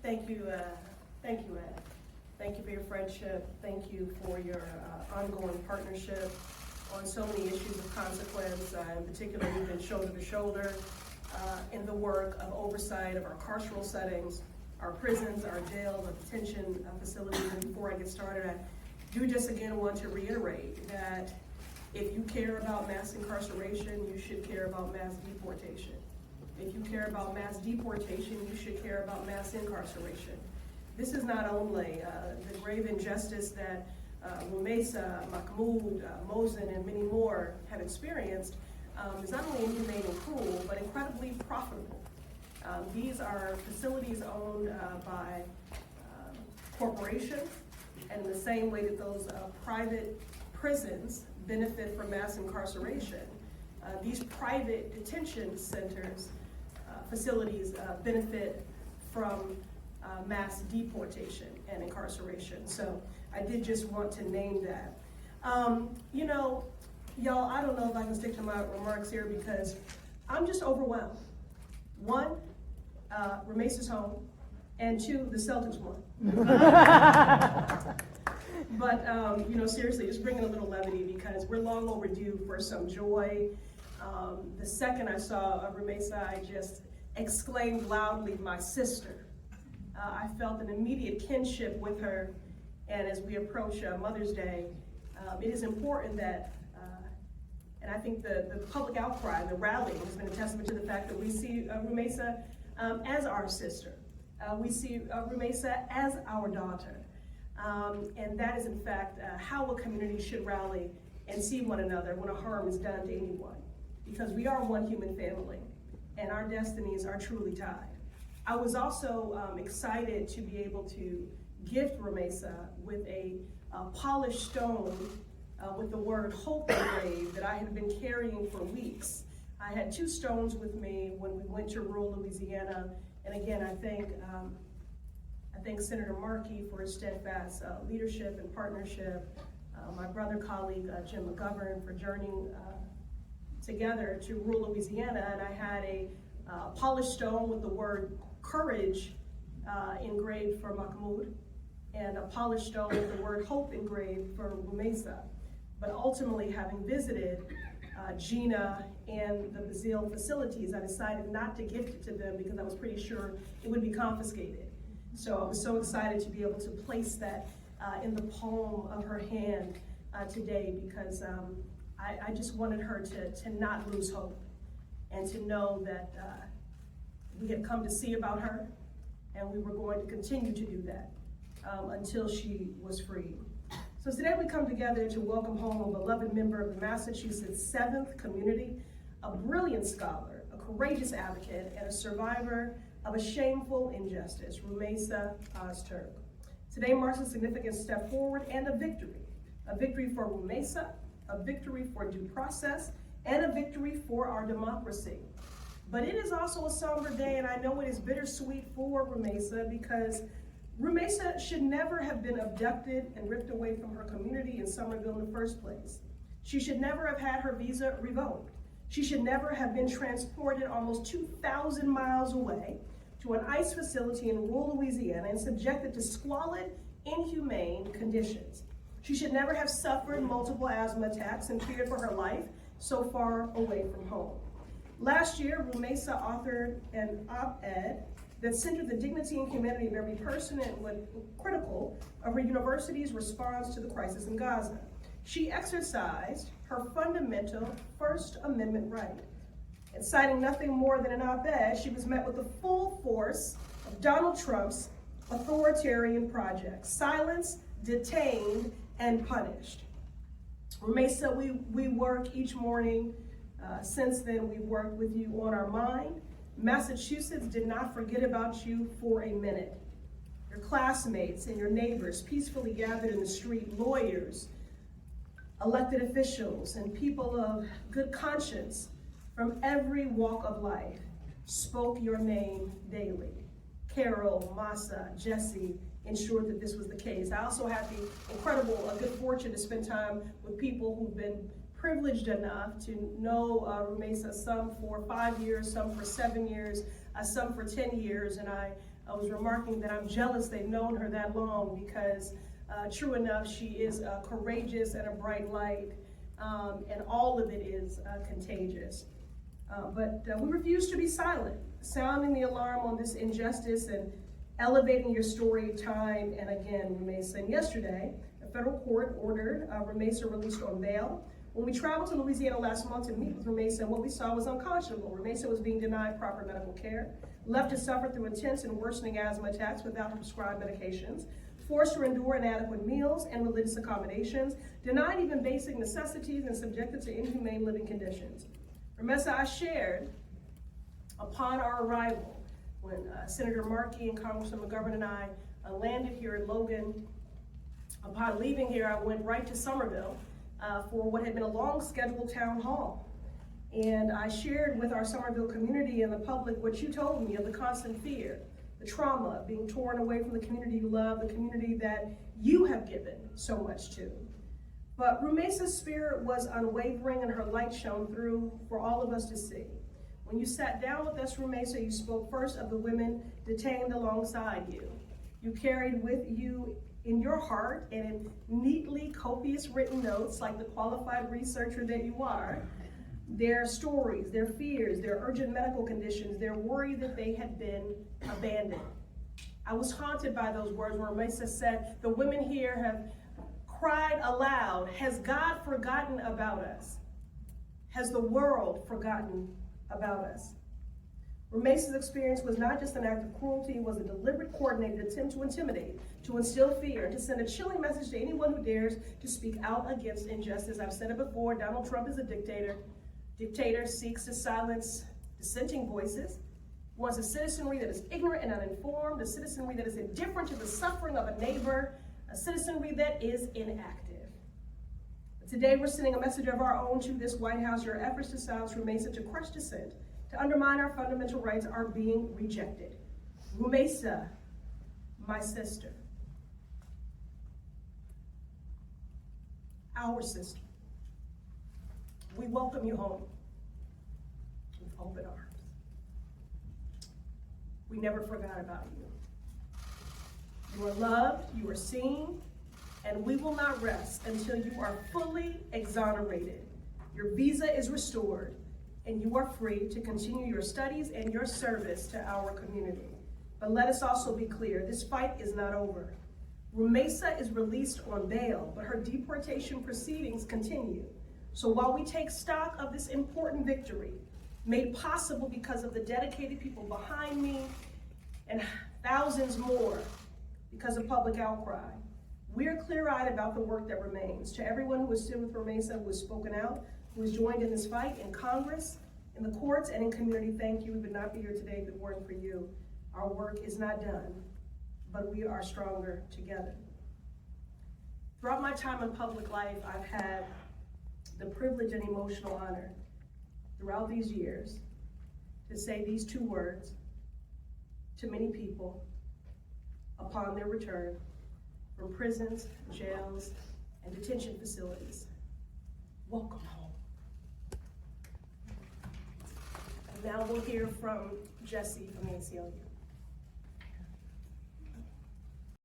Thank you, Ed. Thank you for your friendship. Thank you for your ongoing partnership on so many issues of consequence. In particular, we've been shoulder to shoulder in the work of oversight of our carceral settings, our prisons, our jails, our detention facilities. And before I get started, I do just again want to reiterate that if you care about mass incarceration, you should care about mass deportation. If you care about mass deportation, you should care about mass incarceration. This is not only the grave injustice that Rümeysa, Mahmoud, Mosin, and many more have experienced is not only inhumane and cruel, but incredibly profitable. These are facilities owned by corporations, and in the same way that those private prisons benefit from mass incarceration, these private detention centers, facilities benefit from mass deportation and incarceration. So I did just want to name that. You know, y'all, I don't know if I can stick to my remarks here because I'm just overwhelmed. One, Rümeysa's home, and two, the Celtics won. But, you know, seriously, just bringing a little levity because we're long overdue for some joy. The second I saw Rümeysa, I just exclaimed loudly, "My sister." I felt an immediate kinship with her, and as we approach Mother's Day, it is important that, and I think the public outcry, the rally has been a testament to the fact that we see Rümeysa as our sister. We see Rümeysa as our daughter. And that is in fact how a community should rally and see one another when a harm is done to anyone. Because we are one human family and our destinies are truly tied. I was also excited to be able to gift Rümeysa with a polished stone with the word hope engraved that I had been carrying for weeks. I had two stones with me when we went to rural Louisiana. And again, I thank Senator Markey for his steadfast leadership and partnership, my brother colleague Jim McGovern for journeying together to rural Louisiana, and I had a polished stone with the word courage engraved for Mahmoud, and a polished stone with the word hope engraved for Rümeysa. But ultimately, having visited Gina and the Bazille facilities, I decided not to gift it to them because I was pretty sure it would be confiscated. So I was so excited to be able to place that in the palm of her hand today because I just wanted her to not lose hope and to know that we had come to see about her and we were going to continue to do that until she was freed. So today we come together to welcome home a beloved member of the Massachusetts 7th Community, a brilliant scholar, a courageous advocate, and a survivor of a shameful injustice, Rümeysa Öztürk. Today marks a significant step forward and a victory for Rümeysa, a victory for due process, and a victory for our democracy. But it is also a somber day, and I know it is bittersweet for Rümeysa because Rümeysa should never have been abducted and ripped away from her community in Somerville in the first place. She should never have had her visa revoked. She should never have been transported almost 2,000 miles away to an ICE facility in rural Louisiana and subjected to squalid, inhumane conditions. She should never have suffered multiple asthma attacks and feared for her life so far away from home. Last year, Rümeysa authored an op-ed that centered the dignity and humanity of every person and was critical of her university's response to the crisis in Gaza. She exercised her fundamental First Amendment right. And citing nothing more than an op-ed, she was met with the full force of Donald Trump's authoritarian project: silenced, detained, and punished. Rümeysa, we work each morning. Since then, we've worked with you on our mind. Massachusetts did not forget about you for a minute. Your classmates and your neighbors peacefully gathered in the street, lawyers, elected officials, and people of good conscience from every walk of life spoke your name daily. Carol, Masa, Jesse ensured that this was the case. I also had the incredible good fortune to spend time with people who've been privileged enough to know Rümeysa, some for 5 years, some for 7 years, some for 10 years, and I I was remarking that I'm jealous they've known her that long because true enough, she is courageous and a bright light, and all of it is contagious. But we refuse to be silent, sounding the alarm on this injustice and elevating your story time and again, Rümeysa. And yesterday, a federal court ordered Rümeysa released on bail. When we traveled to Louisiana last month to meet with Rümeysa, what we saw was unconscionable. Rümeysa was being denied proper medical care, left to suffer through intense and worsening asthma attacks without her prescribed medications, forced to endure inadequate meals and religious accommodations, denied even basic necessities, and subjected to inhumane living conditions. Rümeysa, I shared upon our arrival, when Senator Markey and Congressman McGovern and I landed here in Logan. Upon leaving here, I went right to Somerville for what had been a long scheduled town hall. And I shared with our Somerville community and the public what you told me of the constant fear, the trauma of being torn away from the community you love, the community that you have given so much to. But Rümeysa's spirit was unwavering and her light shone through for all of us to see. When you sat down with us, Rümeysa, you spoke first of the women detained alongside you. You carried with you in your heart and in neatly copious written notes, like the qualified researcher that you are, their stories, their fears, their urgent medical conditions, their worry that they had been abandoned. I was haunted by those words where Rümeysa said, the women here have cried aloud, has God forgotten about us? Has the world forgotten about us? Rümeysa's experience was not just an act of cruelty, it was a deliberate, coordinated attempt to intimidate, to instill fear, to send a chilling message to anyone who dares to speak out against injustice. I've said it before, Donald Trump is a dictator. Dictator seeks to silence dissenting voices, wants a citizenry that is ignorant and uninformed, a citizenry that is indifferent to the suffering of a neighbor, a citizenry that is inactive. Today, we're sending a message of our own to this White House. Your efforts to silence Rümeysa, to crush dissent, to undermine our fundamental rights are being rejected. Rümeysa, my sister, our sister, we welcome you home with open arms. We never forgot about you. You are loved, you are seen, and we will not rest until you are fully exonerated. Your visa is restored, and you are free to continue your studies and your service to our community. But let us also be clear, this fight is not over. Rümeysa is released on bail, but her deportation proceedings continue. So while we take stock of this important victory, made possible because of the dedicated people behind me and thousands more because of public outcry, we're clear-eyed about the work that remains. To everyone who has stood with Rümeysa, who has spoken out, who has joined in this fight in Congress, in the courts, and in community, thank you. We would not be here today if it weren't for you. Our work is not done, but we are stronger together. Throughout my time in public life, I've had the privilege and emotional honor throughout these years to say these two words to many people upon their return from prisons, jails, and detention facilities. Welcome home. And now we'll hear from Jesse from the ACLU.